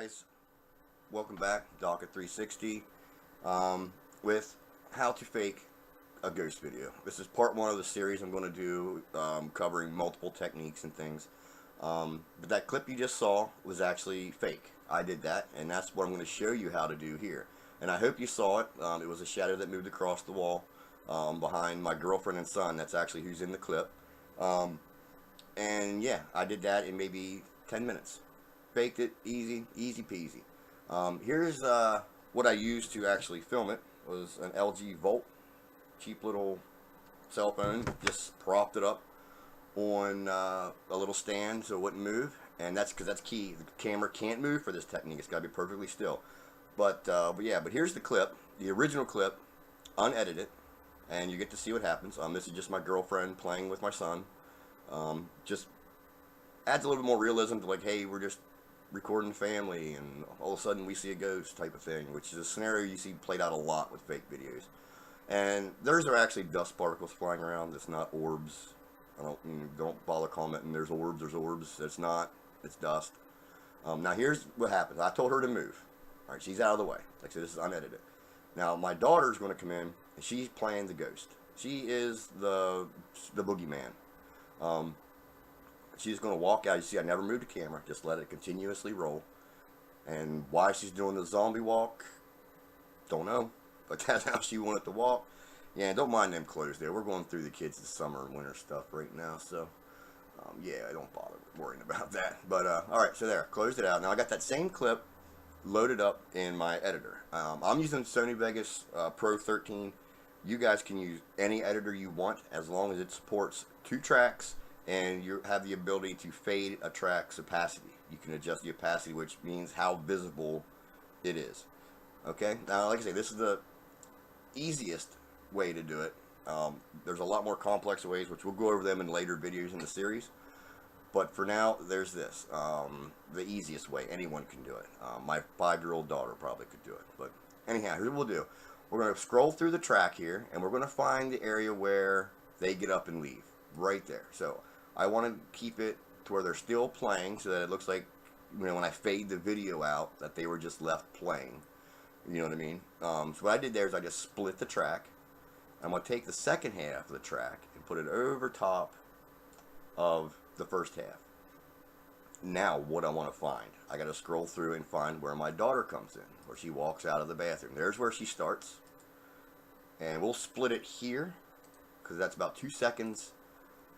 guys, welcome back, Docket 360, with how to fake a ghost video. This is part one of the series I'm going to do, covering multiple techniques and things. But that clip you just saw was actually fake. I did that, and that's what I'm going to show you how to do here. And I hope you saw it. It was a shadow that moved across the wall behind my girlfriend and son. That's actually who's in the clip. And yeah, I did that in maybe 10 minutes. Faked it, easy peasy. Here's what I used to actually film it. It was an LG Volt, cheap little cell phone. Just propped it up on a little stand so it wouldn't move, and that's because that's key. The camera can't move for this technique. It's got to be perfectly still. But here's the clip, the original clip, unedited, and you get to see what happens. This is just my girlfriend playing with my son. Just adds a little bit more realism to, like, hey, we're just recording family, and all of a sudden we see a ghost type of thing, which is a scenario you see played out a lot with fake videos. And theirs are actually dust particles flying around. It's not orbs. Don't bother commenting there's orbs. It's not. It's dust. Now here's what happens. I told her to move. All right, she's out of the way. Like I said, this is unedited. Now my daughter's going to come in, and she's playing the ghost. She is the boogeyman. She's going to walk out. You see, I never moved the camera. Just let it continuously roll. And why she's doing the zombie walk, don't know. But that's how she wanted to walk. Yeah, don't mind them clothes there. We're going through the kids' summer and winter stuff right now. So, yeah, I don't bother worrying about that. But, alright, so there. Closed it out. Now, I got that same clip loaded up in my editor. I'm using Sony Vegas Pro 13. You guys can use any editor you want as long as it supports 2 tracks. And you have the ability to fade a track's opacity. You can adjust the opacity, which means how visible it is. Okay, now like I say, this is the easiest way to do it. There's a lot more complex ways, which we'll go over them in later videos in the series. But for now, there's this, the easiest way. Anyone can do it. My 5-year-old daughter probably could do it. But anyhow, here's what we'll do. We're going to scroll through the track here, and we're going to find the area where they get up and leave. Right there. So I want to keep it to where they're still playing, so that it looks like, you know, when I fade the video out, that they were just left playing. You know what I mean? So what I did there is I just split the track. I'm going to take the second half of the track and put it over top of the first half. Now, what I want to find, I got to scroll through and find where my daughter comes in, where she walks out of the bathroom. There's where she starts. And we'll split it here, because that's about 2 seconds.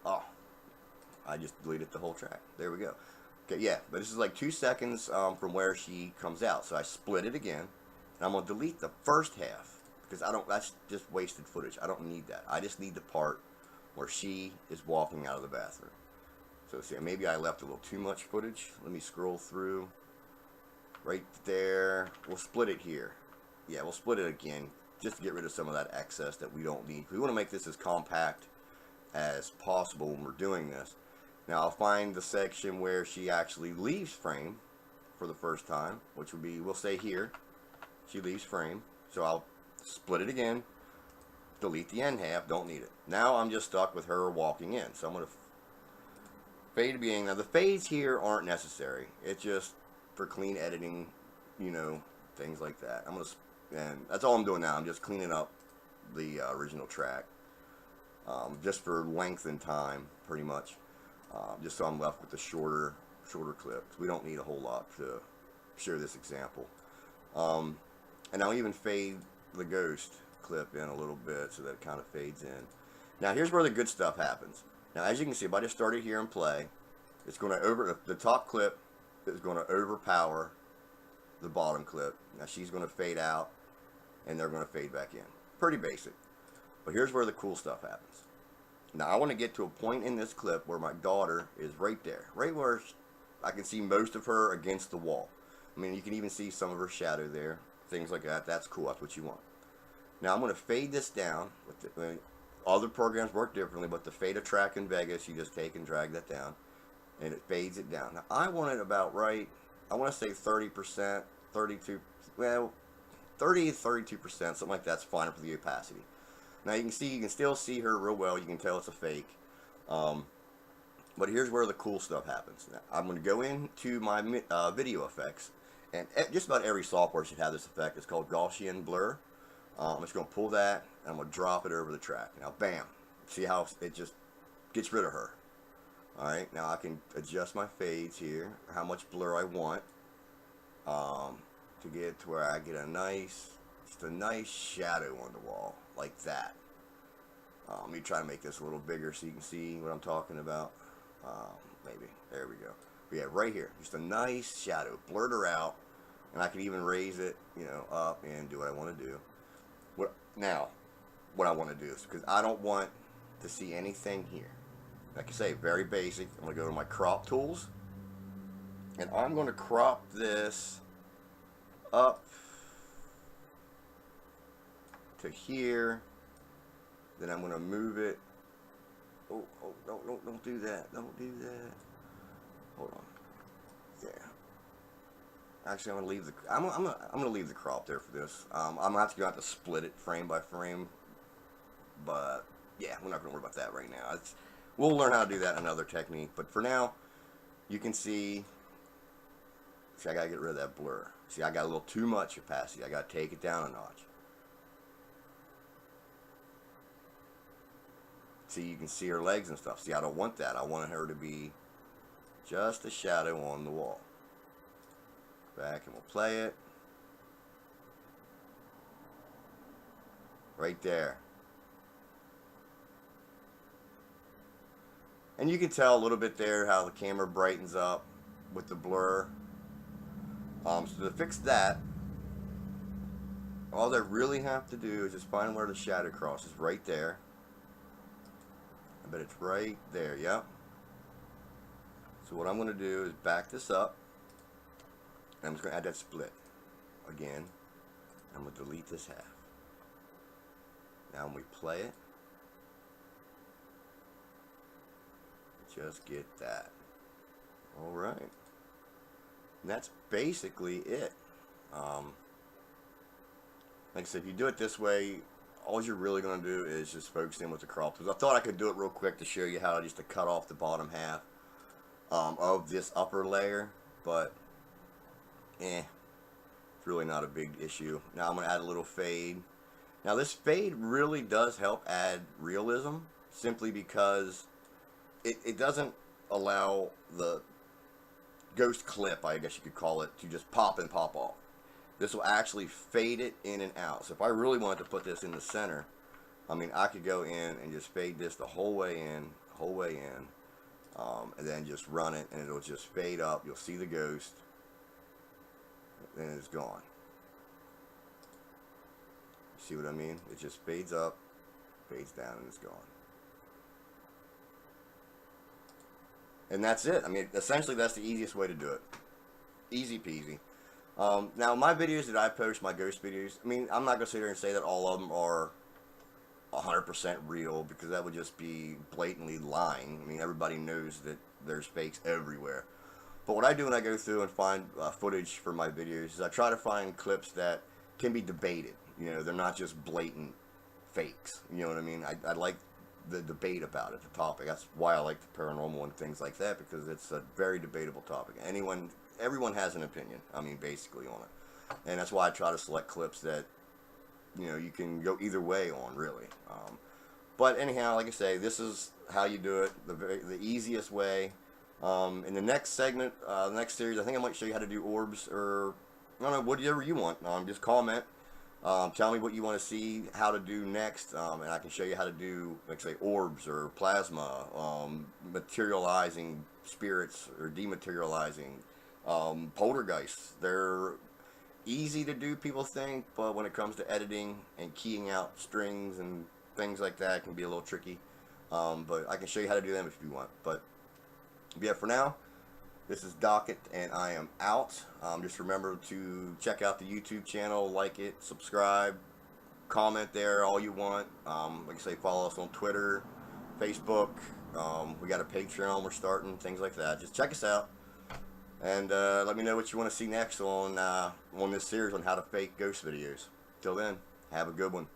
Oh, I just deleted the whole track. There we go. Okay, yeah, but this is like 2 seconds from where she comes out. So I split it again, and I'm going to delete the first half, because that's just wasted footage. I don't need that. I just need the part where she is walking out of the bathroom. So see, maybe I left a little too much footage. Let me scroll through. Right there. We'll split it here. Yeah, we'll split it again, just to get rid of some of that excess that we don't need. We want to make this as compact as possible when we're doing this. Now I'll find the section where she actually leaves frame for the first time, which would be, we'll say here, she leaves frame. So I'll split it again, delete the end half, don't need it. Now I'm just stuck with her walking in. So I'm going to fade being, now the fades here aren't necessary. It's just for clean editing, you know, things like that. And that's all I'm doing now. I'm just cleaning up the original track. Just for length and time, pretty much. Just so I'm left with the shorter clips. We don't need a whole lot to share this example. And I'll even fade the ghost clip in a little bit so that it kind of fades in. Now here's where the good stuff happens. Now as you can see, if I just started here and play, it's going to the top clip is going to overpower the bottom clip. Now she's going to fade out, and they're going to fade back in. Pretty basic. But here's where the cool stuff happens. Now I want to get to a point in this clip where my daughter is right there. Right where I can see most of her against the wall. I mean, you can even see some of her shadow there. Things like that. That's cool. That's what you want. Now I'm going to fade this down. Other programs work differently, but to fade a track in Vegas, you just take and drag that down, and it fades it down. Now I want it about right. I want to say 30%, 32, well, 30 to 32%, something like that's fine for the opacity. Now you can still see her real well. You can tell it's a fake. But here's where the cool stuff happens. Now, I'm going to go into my video effects, And just about every software should have this effect. It's called Gaussian blur. I'm just going to pull that, and I'm going to drop it over the track. Now, bam. See how it just gets rid of her. Alright, now I can adjust my fades here, how much blur I want, to get to where I get just a nice shadow on the wall, like that. Let me try to make this a little bigger so you can see what I'm talking about. Maybe. There we go. But yeah, right here. Just a nice shadow. Blurred her out. And I can even raise it, you know, up and do what I want to do. What I want to do is, because I don't want to see anything here. Like I say, very basic. I'm going to go to my crop tools. And I'm going to crop this up to here. Then I'm going to move it. Oh, don't do that. Don't do that. Hold on. Yeah. Actually, I'm gonna leave the crop there for this. I'm gonna have to split it frame by frame. But yeah, we're not gonna worry about that right now. We'll learn how to do that in another technique. But for now, you can see. See, I gotta get rid of that blur. See, I got a little too much opacity. I gotta take it down a notch. See, you can see her legs and stuff. See, I don't want that. I want her to be just a shadow on the wall. Back and we'll play it. Right there. And you can tell a little bit there how the camera brightens up with the blur. So to fix that, all I really have to do is just find where the shadow crosses. Right there. I bet it's right there, yep. So what I'm going to do is back this up. And I'm just going to add that split again. I'm going to delete this half. Now when we play it, just get that. Alright. And that's basically it. Like I said, if you do it this way, all you're really going to do is just focus in with the crop tools. I thought I could do it real quick to show you how just to cut off the bottom half of this upper layer, but it's really not a big issue. Now I'm going to add a little fade. Now this fade really does help add realism, simply because it doesn't allow the ghost clip, I guess you could call it, to just pop and pop off. This will actually fade it in and out. So if I really wanted to put this in the center, I mean, I could go in and just fade this the whole way in, and then just run it, and it'll just fade up. You'll see the ghost, and it's gone. See what I mean? It just fades up, fades down, and it's gone. And that's it. I mean, essentially, that's the easiest way to do it. Easy peasy. Now, my videos that I post, my ghost videos, I mean, I'm not going to sit here and say that all of them are 100% real, because that would just be blatantly lying. I mean, everybody knows that there's fakes everywhere. But what I do when I go through and find footage for my videos is I try to find clips that can be debated. You know, they're not just blatant fakes. You know what I mean? I like the debate about it, the topic. That's why I like the paranormal and things like that, because it's a very debatable topic. Everyone has an opinion, I mean, basically, on it. And that's why I try to select clips that, you know, you can go either way on, really. But anyhow, like I say, this is how you do it, the easiest way. In the next segment, the next series, I think I might show you how to do orbs, or, I don't know, whatever you want. Just comment. Tell me what you want to see, how to do next, and I can show you how to do, like say, orbs or plasma, materializing spirits or dematerializing, poltergeists. They're easy to do, people think, but when it comes to editing and keying out strings and things like that, it can be a little tricky. But I can show you how to do them if you want. But yeah, for now, this is Docket, and I am out. Just remember to check out the YouTube channel, like it, subscribe, comment there all you want. Like I say, follow us on Twitter, Facebook. We got a Patreon we're starting, things like that. Just check us out, and let me know what you want to see next on this series on how to fake ghost videos. Till then, have a good one.